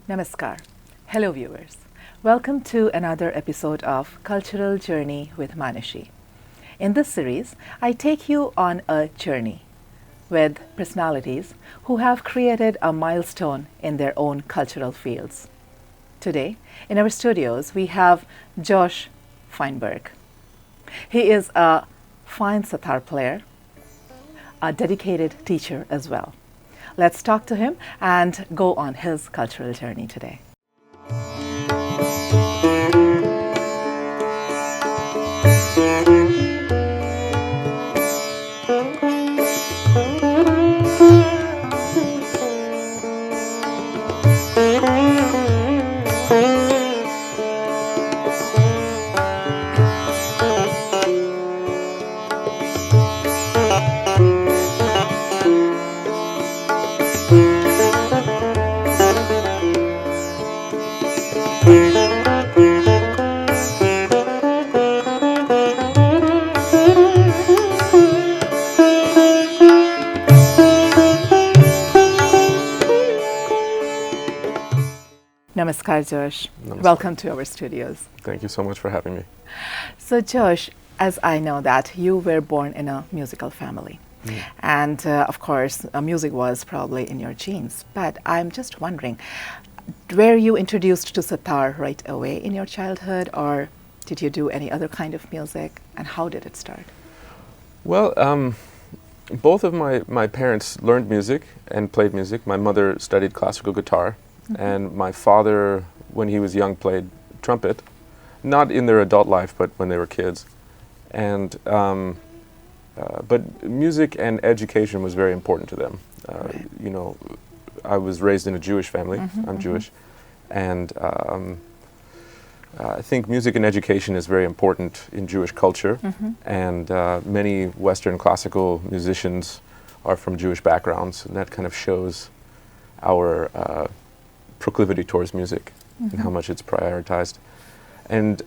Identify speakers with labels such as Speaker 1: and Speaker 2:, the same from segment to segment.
Speaker 1: Namaskar. Hello, viewers. Welcome to another episode of Cultural Journey with Manoshi. In this series, I take you on a journey with personalities who have created a milestone in their own cultural fields. Today, in our studios, we have Josh Feinberg. He is a fine sitar player, a dedicated teacher as well. Let's talk to him and go on his cultural journey today. Namaskar, Josh.
Speaker 2: Namaskar.
Speaker 1: Welcome to our studios.
Speaker 2: Thank you so much for having me.
Speaker 1: So, Josh, as I know that you were born in a musical family, and of course, music was probably in your genes. But I'm just wondering, were you introduced to sitar right away in your childhood, or did you do any other kind of music, and how did it start?
Speaker 2: Well, both of my parents learned music and played music. My mother studied classical guitar, and my father, when he was young, played trumpet, not in their adult life, but when they were kids. And but music and education was very important to them.
Speaker 1: Right.
Speaker 2: You know, I was raised in a Jewish family. I'm Jewish, and I think music and education is very important in Jewish culture. And many Western classical musicians are from Jewish backgrounds, and that kind of shows our proclivity towards music and how much it's prioritized. And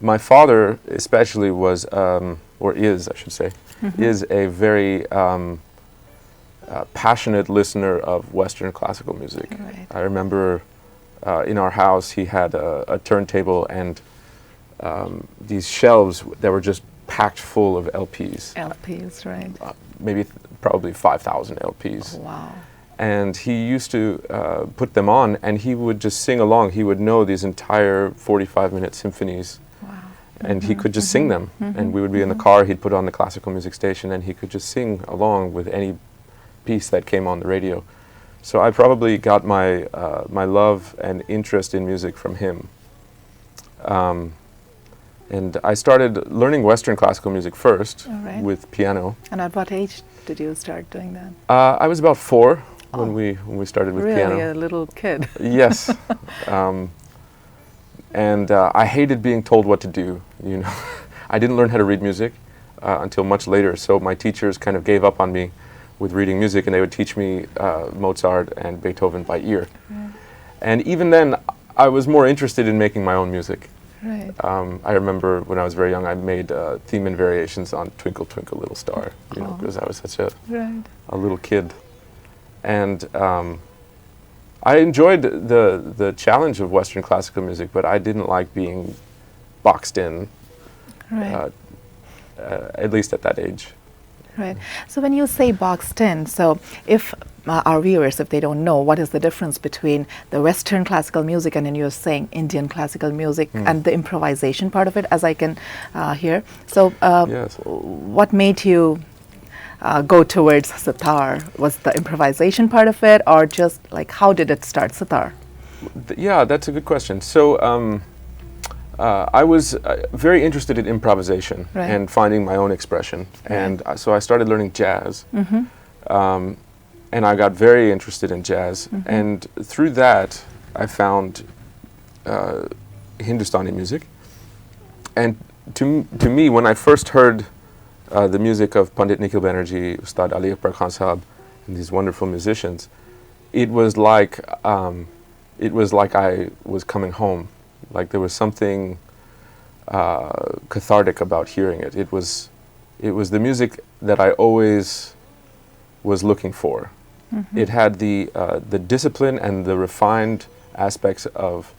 Speaker 2: my father especially was, or is, I should say, is a very passionate listener of Western classical music.
Speaker 1: Right.
Speaker 2: I remember in our house he had a turntable and these shelves that were just packed full of LPs.
Speaker 1: LPs, right?
Speaker 2: Probably 5,000 LPs.
Speaker 1: Oh, wow.
Speaker 2: And he used to put them on, and he would just sing along. He would know these entire 45-minute symphonies,
Speaker 1: Wow.
Speaker 2: and he could just sing them. And we would be in the car, he'd put on the classical music station, and he could just sing along with any piece that came on the radio. So I probably got my my love and interest in music from him. And I started learning Western classical music first with piano.
Speaker 1: And at what age did you start doing that?
Speaker 2: I was about 4 when we started with piano.
Speaker 1: Really, a little kid.
Speaker 2: Yes. And I hated being told what to do, you know. I didn't learn how to read music until much later, so my teachers kind of gave up on me with reading music, and they would teach me Mozart and Beethoven by ear.
Speaker 1: Right.
Speaker 2: And even then, I was more interested in making my own music.
Speaker 1: Right.
Speaker 2: I remember when I was very young, I made theme and variations on Twinkle, Twinkle, Little Star, you know, because I was such a little kid. And I enjoyed the challenge of Western classical music, but I didn't like being boxed in, at least at that age.
Speaker 1: Right. So when you say boxed in, so if our viewers, if they don't know, what is the difference between the Western classical music and then you're saying Indian classical music and the improvisation part of it, as I can hear. So
Speaker 2: Yes.
Speaker 1: what made you go towards sitar? Was the improvisation part of it, or just like how did it start, sitar?
Speaker 2: Yeah, that's a good question. So I was very interested in improvisation and finding my own expression. And so I started learning jazz. And I got very interested in jazz. And through that, I found Hindustani music. And to me, when I first heard the music of Pandit Nikhil Banerjee, Ustad Ali Akbar Khan Sahab, and these wonderful musicians, it was like I was coming home. Like there was something cathartic about hearing it. It was the music that I always was looking for. Mm-hmm. It had the discipline and the refined aspects of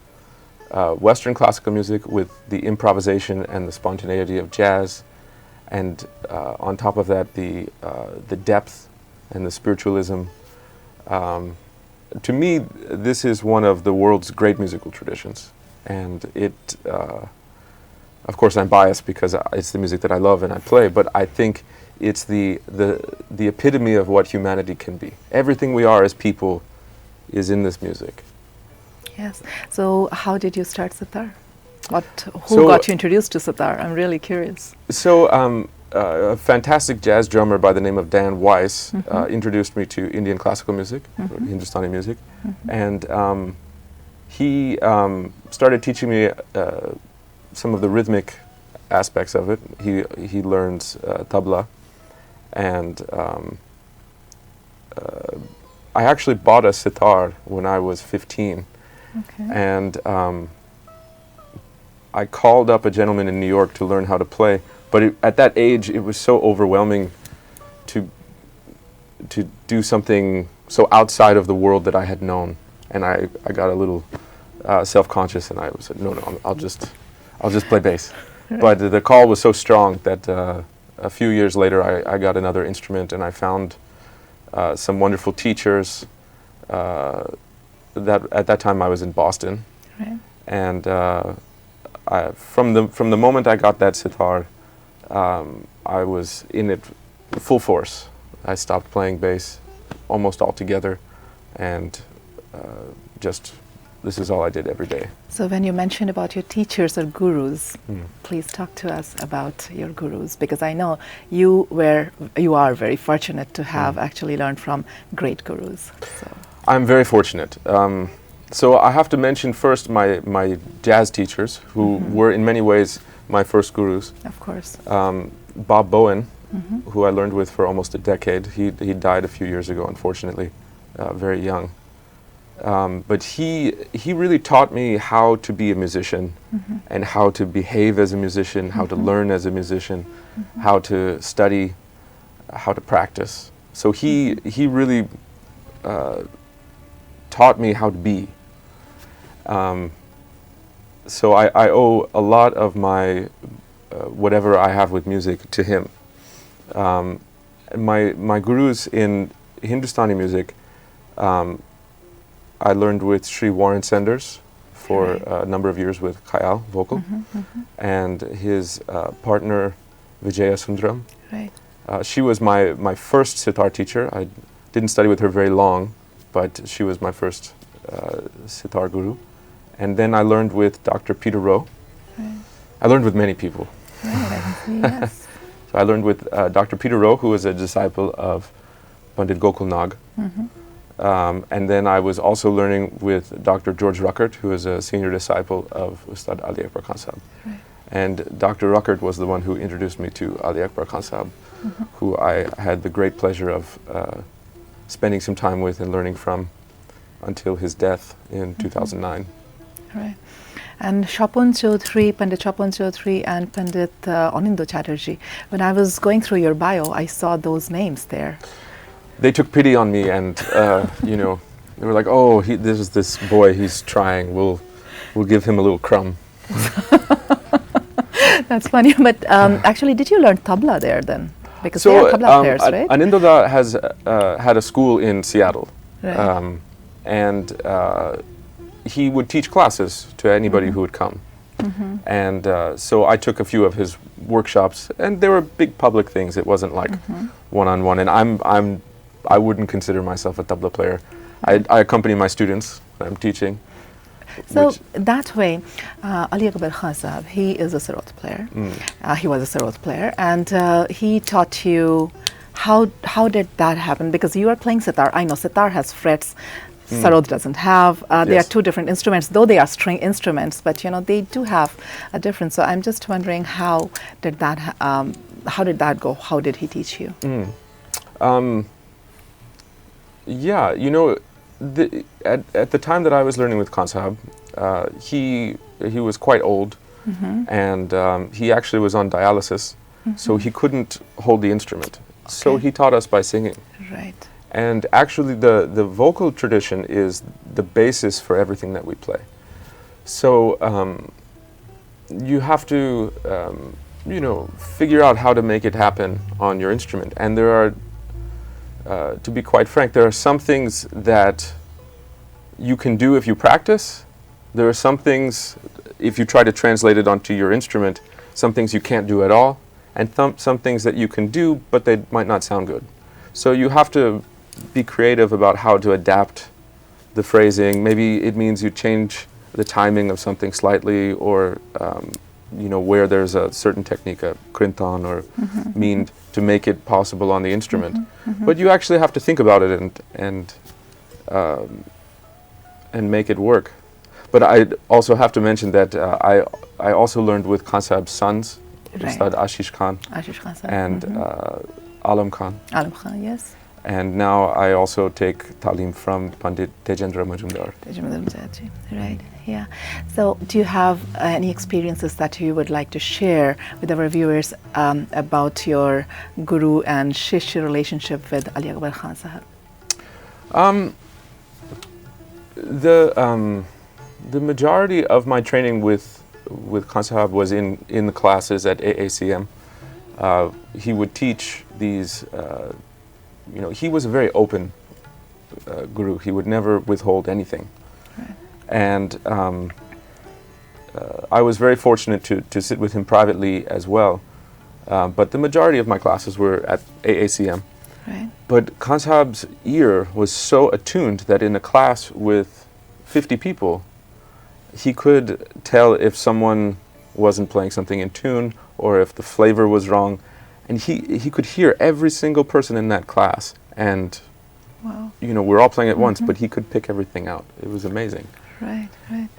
Speaker 2: Western classical music with the improvisation and the spontaneity of jazz, and on top of that, the depth and the spiritualism. To me, this is one of the world's great musical traditions, and it. Of course, I'm biased because it's the music that I love and I play, but I think it's the epitome of what humanity can be. Everything we are as people is in this music.
Speaker 1: Yes. So how did you start sitar? Who got you introduced to sitar? I'm really curious.
Speaker 2: So a fantastic jazz drummer by the name of Dan Weiss introduced me to Indian classical music, Hindustani music, and he started teaching me some of the rhythmic aspects of it. He learns tabla, and I actually bought a sitar when I was 15, and I called up a gentleman in New York to learn how to play. But at that age, it was so overwhelming to do something so outside of the world that I had known, and I got a little self-conscious, and I said, no, I'll just play bass. Right. But the call was so strong that a few years later I got another instrument, and I found some wonderful teachers. That at that time I was in Boston, right. And from the moment I got that sitar, I was in it full force. I stopped playing bass almost altogether, and this is all I did every day.
Speaker 1: So when you mentioned about your teachers or gurus, please talk to us about your gurus, because I know you are very fortunate to have actually learned from great gurus. So.
Speaker 2: I'm very fortunate. So I have to mention first my jazz teachers, who were in many ways my first gurus.
Speaker 1: Of course.
Speaker 2: Bob Bowen, who I learned with for almost a decade. He died a few years ago, unfortunately, very young. But he really taught me how to be a musician, and how to behave as a musician, how to learn as a musician, how to study, how to practice. So he really taught me how to be. So I owe a lot of my whatever I have with music to him. My gurus in Hindustani music, I learned with Sri Warren Sanders for a number of years with Khayal vocal, and his partner Vijaya Sundaram.
Speaker 1: Right.
Speaker 2: She was my first sitar teacher. I didn't study with her very long, but she was my first sitar guru. And then I learned with Dr. Peter Rowe. Right. I learned with many people.
Speaker 1: Right, I can see, yes.
Speaker 2: So I learned with Dr. Peter Rowe, who was a disciple of Pandit Gokul Nag. And then I was also learning with Dr. George Ruckert, who is a senior disciple of Ustad Ali Akbar Khan Sahab. Right. And Dr. Ruckert was the one who introduced me to Ali Akbar Khan Sahab, who I had the great pleasure of spending some time with and learning from until his death in 2009.
Speaker 1: Right. And Shapun Chaudhary, Pandit Shapun Chaudhary and Pandit Anindo Chatterjee, when I was going through your bio, I saw those names there.
Speaker 2: They took pity on me, and they were like, "Oh, this is this boy. He's trying. We'll give him a little crumb."
Speaker 1: That's funny. But actually, did you learn tabla there then? Because they are tabla players, right?
Speaker 2: Anindoda has had a school in Seattle,
Speaker 1: right.
Speaker 2: And he would teach classes to anybody who would come. And so I took a few of his workshops, and they were big public things. It wasn't like one-on-one. And I wouldn't consider myself a tabla player. I accompany my students when I'm teaching.
Speaker 1: So that way, Ali Akbar Khan Sahab, he is a sarod player. He was a sarod player, and he taught you how did that happen? Because you are playing sitar. I know sitar has frets. Sarod doesn't have. They are two different instruments, though they are string instruments, but they do have a difference. So I'm just wondering how did that go? How did he teach you?
Speaker 2: Yeah, at the time that I was learning with Khan Sahab, he was quite old, and he actually was on dialysis, so he couldn't hold the instrument. Okay. So he taught us by singing.
Speaker 1: Right.
Speaker 2: And actually the vocal tradition is the basis for everything that we play. So you have to, figure out how to make it happen on your instrument. And there are, to be quite frank, there are some things that you can do if you practice. There are some things, if you try to translate it onto your instrument, some things you can't do at all, and some things that you can do, but they might not sound good. So you have to be creative about how to adapt the phrasing. Maybe it means you change the timing of something slightly, or where there's a certain technique, a krintan or mean, to make it possible on the instrument. But you actually have to think about it and make it work. But I also have to mention that I also learned with Khan Sahab's sons, Ustad Ashish Khan and Alam Khan.
Speaker 1: Alam Khan, yes.
Speaker 2: And now I also take talim from Pandit Tejendra Majumdar.
Speaker 1: Right, yeah. So do you have any experiences that you would like to share with our viewers about your guru and shishya relationship with Ali Akbar Khan Sahab?
Speaker 2: The majority of my training with Khan Sahab was in the classes at AACM. He would teach these, he was a very open guru. He would never withhold anything. Right. And I was very fortunate to sit with him privately as well. But the majority of my classes were at AACM.
Speaker 1: Right.
Speaker 2: But Khan Sahab's ear was so attuned that in a class with 50 people, he could tell if someone wasn't playing something in tune or if the flavor was wrong. And he could hear every single person in that class. And,
Speaker 1: wow.
Speaker 2: We're all playing at once, but he could pick everything out. It was amazing.
Speaker 1: Right, right.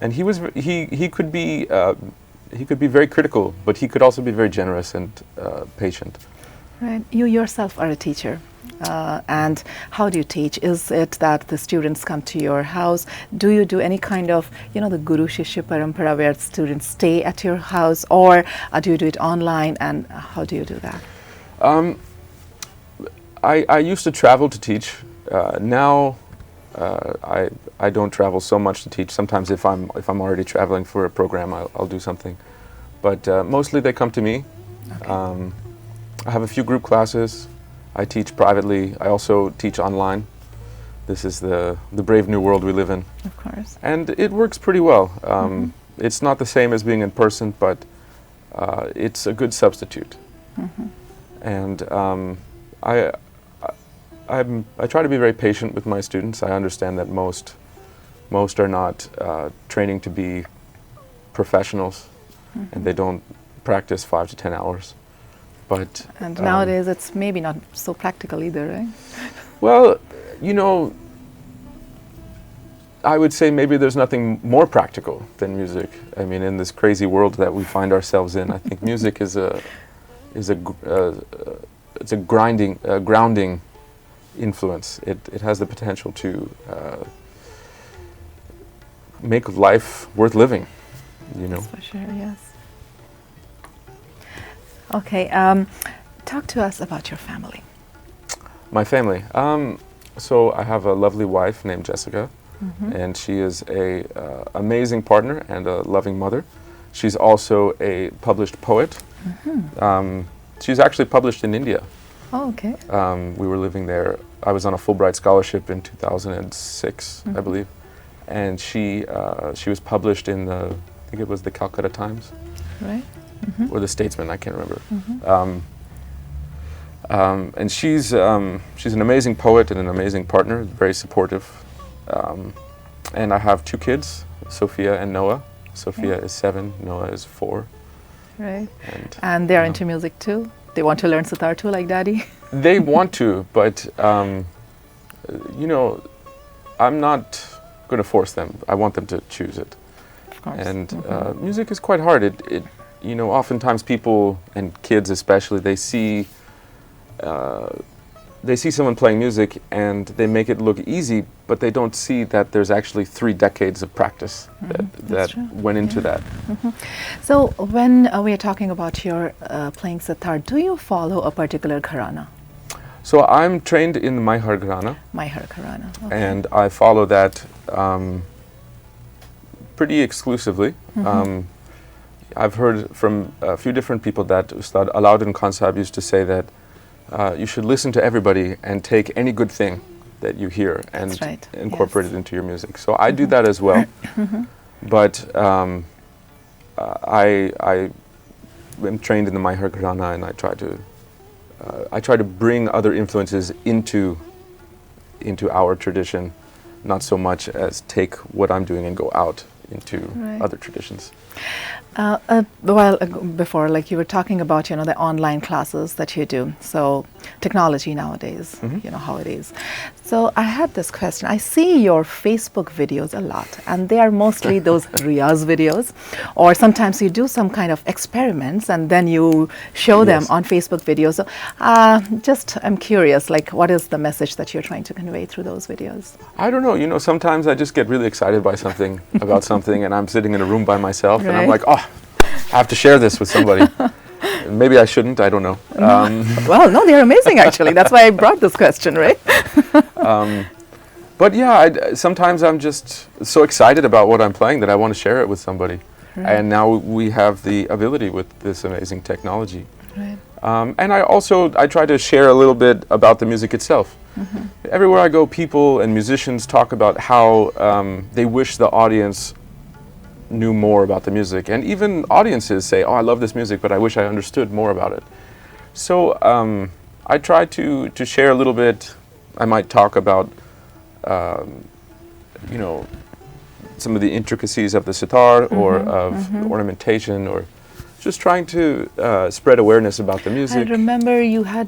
Speaker 2: And he could be very critical, but he could also be very generous and patient.
Speaker 1: Right. You yourself are a teacher. And how do you teach? Is it that the students come to your house? Do you do any kind of, the Guru Shishya Parampara where students stay at your house, or do you do it online, and how do you do that?
Speaker 2: I used to travel to teach. Now I don't travel so much to teach. Sometimes if I'm already traveling for a program, I'll do something. But mostly they come to me. Okay. I have a few group classes. I teach privately. I also teach online. This is the brave new world we live in.
Speaker 1: Of course. And
Speaker 2: it works pretty well. It's not the same as being in person, but it's a good substitute. And I try to be very patient with my students. I understand that most are not training to be professionals, and they don't practice 5 to 10 hours. But
Speaker 1: nowadays it's maybe not so practical either, right?
Speaker 2: Well, I would say maybe there's nothing more practical than music. I mean, in this crazy world that we find ourselves in, I think music is a grounding influence. It has the potential to make life worth living.
Speaker 1: That's for sure, yes. Okay, talk to us about your family.
Speaker 2: My family. So I have a lovely wife named Jessica, and she is a amazing partner and a loving mother. She's also a published poet. She's actually published in India.
Speaker 1: Oh, okay.
Speaker 2: We were living there. I was on a Fulbright scholarship in 2006, I believe, and she was published in I think it was the Calcutta Times.
Speaker 1: Right.
Speaker 2: Or the Statesman, I can't remember. And she's an amazing poet and an amazing partner, very supportive. And I have 2 kids, Sophia and Noah. Sophia is 7, Noah is 4.
Speaker 1: Right. And they're into music too? They want to learn sitar too, like Daddy?
Speaker 2: They want to, but I'm not going to force them. I want them to choose it.
Speaker 1: Of course.
Speaker 2: And music is quite hard. Oftentimes people, and kids especially, they see someone playing music and they make it look easy, but they don't see that there's actually 3 decades of practice that went into that.
Speaker 1: So when we are talking about your playing sitar, do you follow a particular gharana?
Speaker 2: So I'm trained in Maihar Gharana,
Speaker 1: Maihar Gharana. Okay.
Speaker 2: and I follow that pretty exclusively. I've heard from a few different people that Ustad Alauddin Khan Sahib used to say that you should listen to everybody and take any good thing that you hear and
Speaker 1: right.
Speaker 2: incorporate
Speaker 1: Yes.
Speaker 2: it into your music. So I do that as well. But I am trained in the Maihar Gharana, and I try to bring other influences into our tradition, not so much as take what I'm doing and go out into
Speaker 1: Right.
Speaker 2: other traditions.
Speaker 1: Before, like you were talking about, the online classes that you do. So technology nowadays, how it is. So I had this question. I see your Facebook videos a lot, and they are mostly those Riyaz videos, or sometimes you do some kind of experiments and then you show them
Speaker 2: Yes.
Speaker 1: on Facebook videos. So I'm curious, like what is the message that you're trying to convey through those videos?
Speaker 2: I don't know, sometimes I just get really excited by something, about something, and I'm sitting in a room by myself, and I'm
Speaker 1: Right.
Speaker 2: like, oh, I have to share this with somebody. Maybe I shouldn't, I don't know.
Speaker 1: Well, no, they're amazing actually. That's why I brought this question, right?
Speaker 2: But yeah, sometimes I'm just so excited about what I'm playing that I want to share it with somebody.
Speaker 1: Right.
Speaker 2: And now we have the ability with this amazing technology.
Speaker 1: Right.
Speaker 2: And I try to share a little bit about the music itself. Everywhere I go, people and musicians talk about how they wish the audience knew more about the music. And even audiences say, oh, I love this music, but I wish I understood more about it. So I try to share a little bit. I might talk about, some of the intricacies of the sitar or of ornamentation, or just trying to spread awareness about the music.
Speaker 1: I remember you had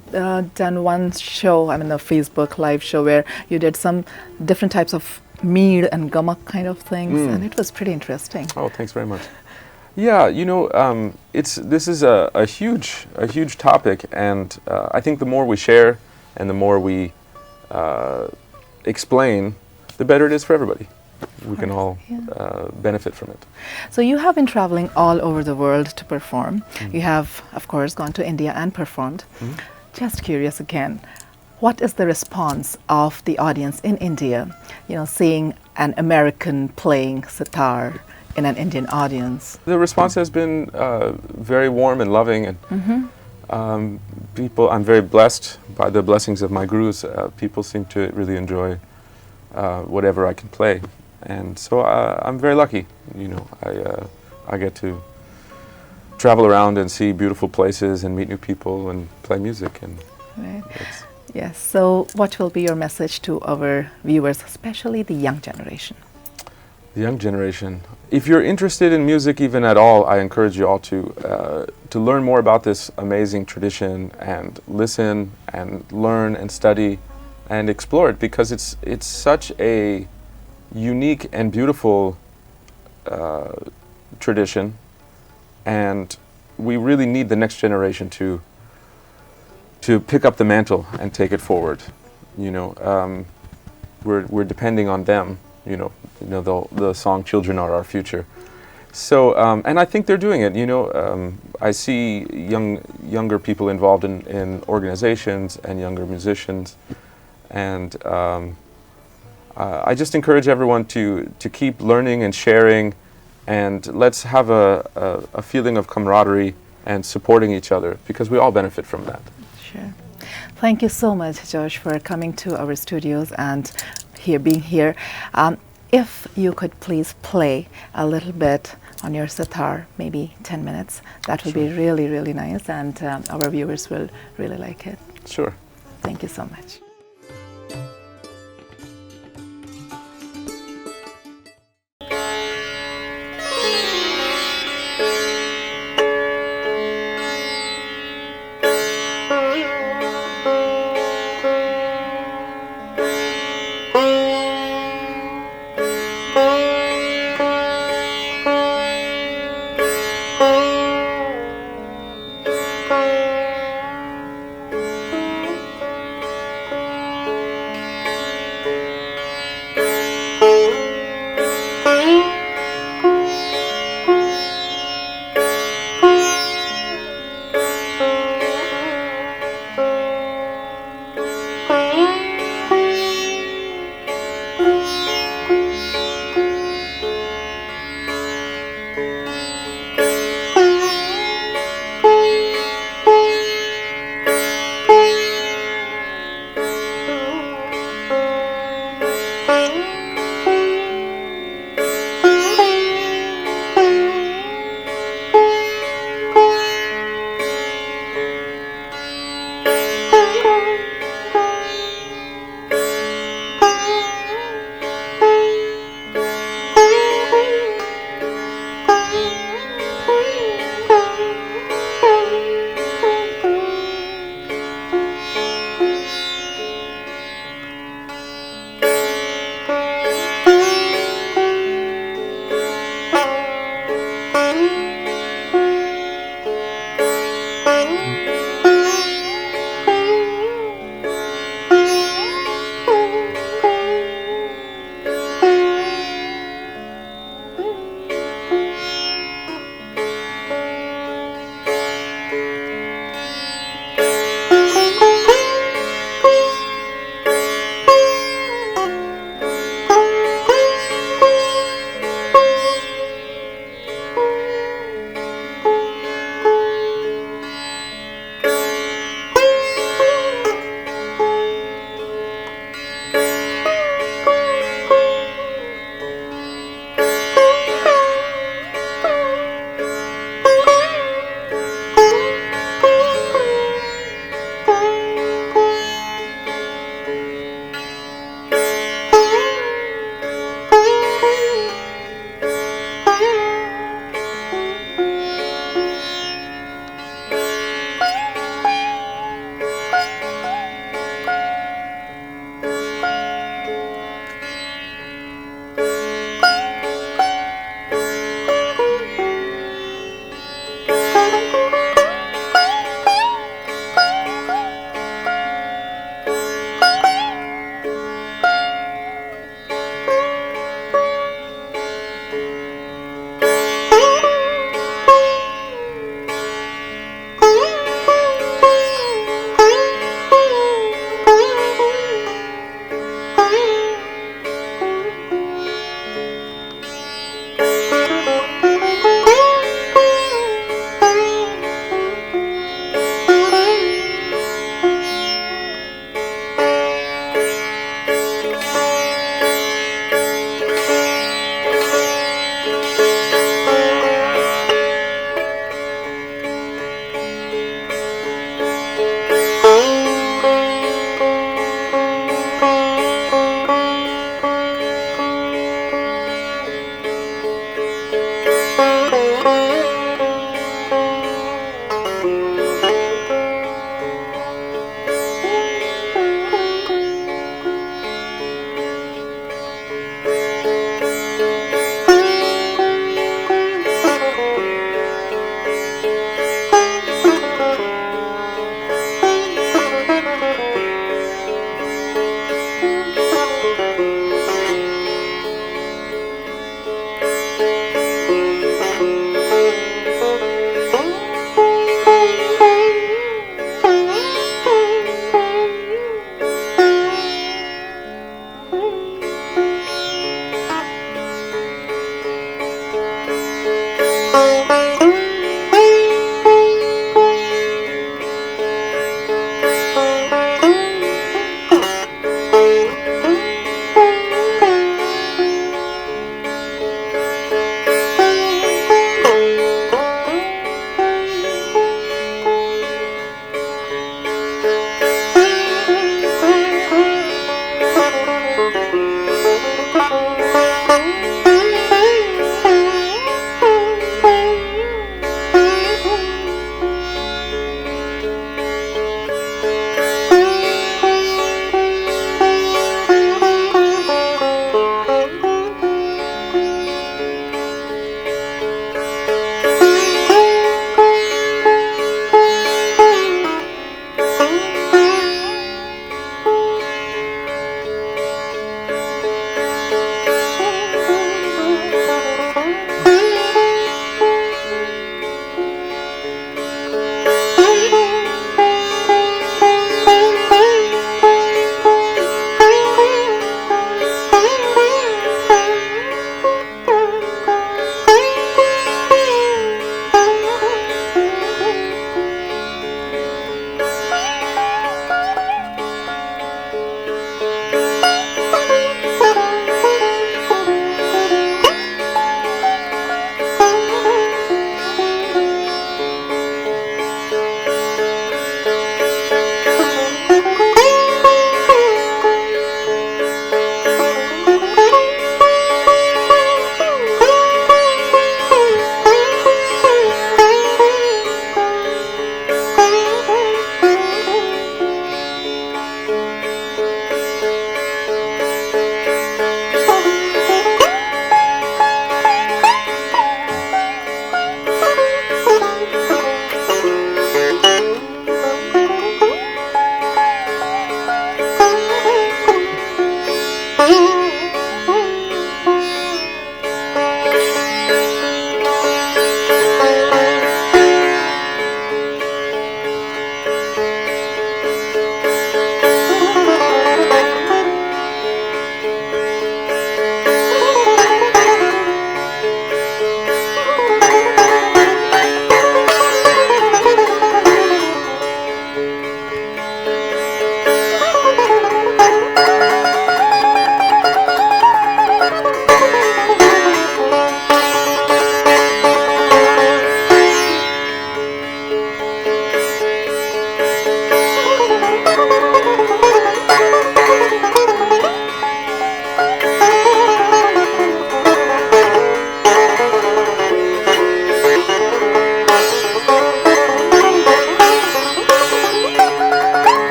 Speaker 1: done one show, a Facebook live show where you did some different types of mead and gamak kind of things, and it was pretty interesting.
Speaker 2: Oh, thanks very much. Yeah, this is a huge topic, and I think the more we share and the more we explain, the better it is for everybody. We can all benefit from it.
Speaker 1: So you have been traveling all over the world to perform. You have, of course, gone to India and performed. Just curious again, what is the response of the audience in India, seeing an American playing sitar in an Indian audience?
Speaker 2: The response has been very warm and loving, and I'm very blessed by the blessings of my gurus. People seem to really enjoy whatever I can play, and so I'm very lucky. I get to travel around and see beautiful places and meet new people and play music, and
Speaker 1: Right. Yes. So what will be your message to our viewers, especially the young generation?
Speaker 2: the young generation. If you're interested in music even at all, I encourage you all to learn more about this amazing tradition and listen and learn and study and explore it, because it's such a unique and beautiful tradition, and we really need the next generation to pick up the mantle and take it forward. We're depending on them. The song "Children Are Our Future." So, and I think they're doing it. I see younger people involved in organizations and younger musicians, and I just encourage everyone to keep learning and sharing, and let's have a feeling of camaraderie and supporting each other, because we all benefit from that.
Speaker 1: Sure. Thank you so much, Josh, for coming to our studios and being here. If you could please play a little bit on your sitar, maybe 10 minutes, that would be really, really nice, and our viewers will really like it.
Speaker 2: Sure.
Speaker 1: Thank you so much.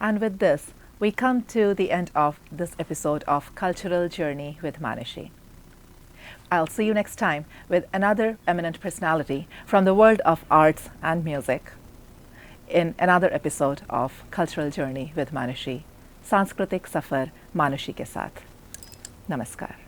Speaker 1: And with this, we come to the end of this episode of Cultural Journey with Manoshi. I'll see you next time with another eminent personality from the world of arts and music in another episode of Cultural Journey with Manoshi, सांस्कृतिक सफर मानुषी के साथ. Namaskar.